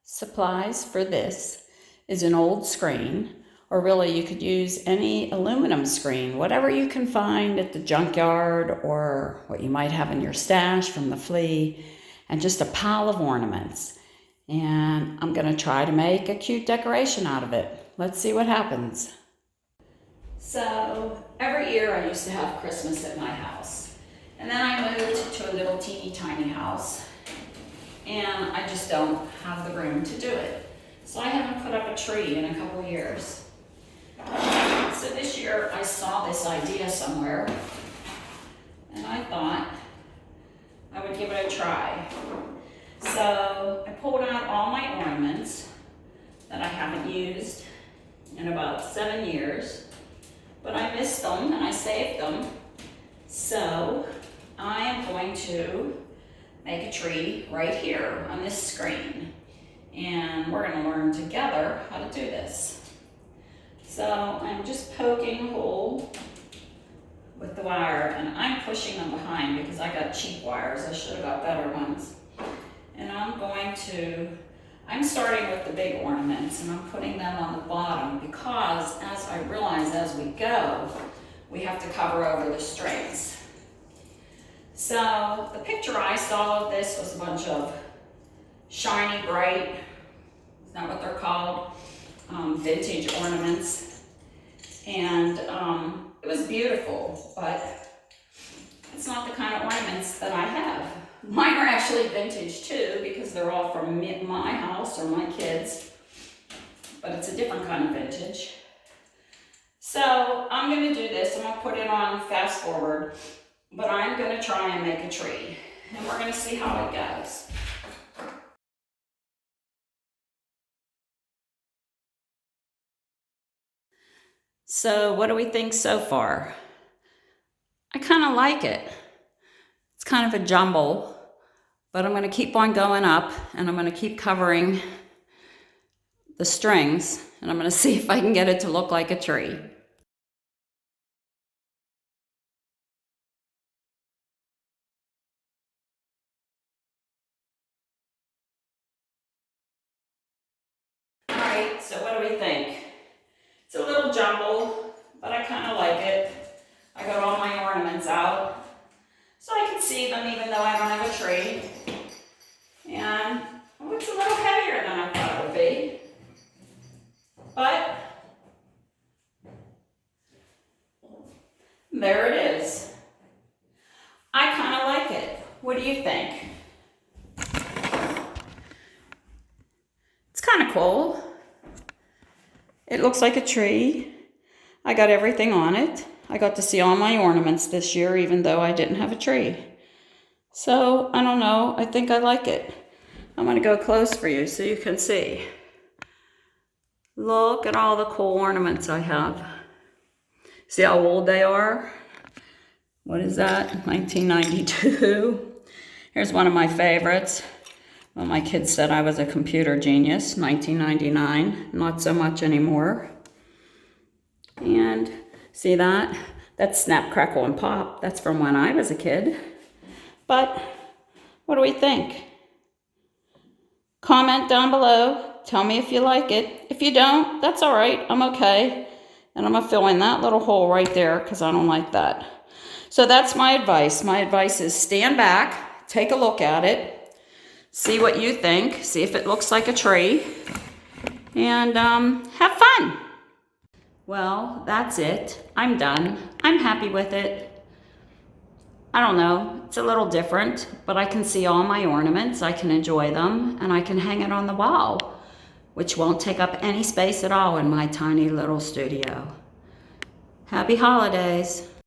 Supplies for this is an old screen, or really you could use any aluminum screen, whatever you can find at the junkyard or what you might have in your stash from the flea, and just a pile of ornaments. And I'm going to try to make a cute decoration out of it. Let's see what happens. So every year I used to have Christmas at my house, and then I moved to a little teeny tiny house, and I just don't have the room to do it. So I haven't put up a tree in a couple years. So this year I saw this idea somewhere, and I thought I would give it a try. So I pulled out all my ornaments that I haven't used in about 7 years, but I missed them and I saved them. So I am going to make a tree right here on this screen. And we're going to learn together how to do this. So I'm just poking a hole with the wire, and I'm pushing them behind because I got cheap wires. I should have got better ones. And I'm starting with the big ornaments, and I'm putting them on the bottom because as I realize as we go, we have to cover over the strings. So the picture I saw of this was a bunch of shiny, bright, is that what they're called? Vintage ornaments. And it was beautiful, but it's not the kind of ornaments that I have. Mine are actually vintage too, because they're all from my house or my kids, but it's a different kind of vintage. So I'm going to do this. I'm going to put it on fast forward, but I'm going to try and make a tree, and we're going to see how it goes. So what do we think so far? I kind of like it. It's kind of a jumble, but I'm going to keep on going up, and I'm going to keep covering the strings, and I'm going to see if I can get it to look like a tree. All right, so what do we think? It's a little jumble, but I kind of like it. I got all my ornaments out, so I can see them even though I don't have a tree. And it's a little heavier than I thought it would be. But there it is. I kind of like it. What do you think? It's kind of cool. It looks like a tree. I got everything on it. I got to see all my ornaments this year, even though I didn't have a tree. So, I don't know. I think I like it. I'm going to go close for you so you can see. Look at all the cool ornaments I have. See how old they are? What is that? 1992. Here's one of my favorites. Well, my kids said I was a computer genius. 1999. Not so much anymore. And see that? That's Snap, Crackle, and Pop. That's from when I was a kid. But what do we think? Comment down below. Tell me if you like it. If you don't, that's all right. I'm okay. And I'm going to fill in that little hole right there because I don't like that. So that's my advice. My advice is stand back, take a look at it, see what you think, see if it looks like a tree, and have fun. Well, that's it. I'm done. I'm happy with it. I don't know. It's a little different, but I can see all my ornaments. I can enjoy them, and I can hang it on the wall, which won't take up any space at all in my tiny little studio. Happy holidays.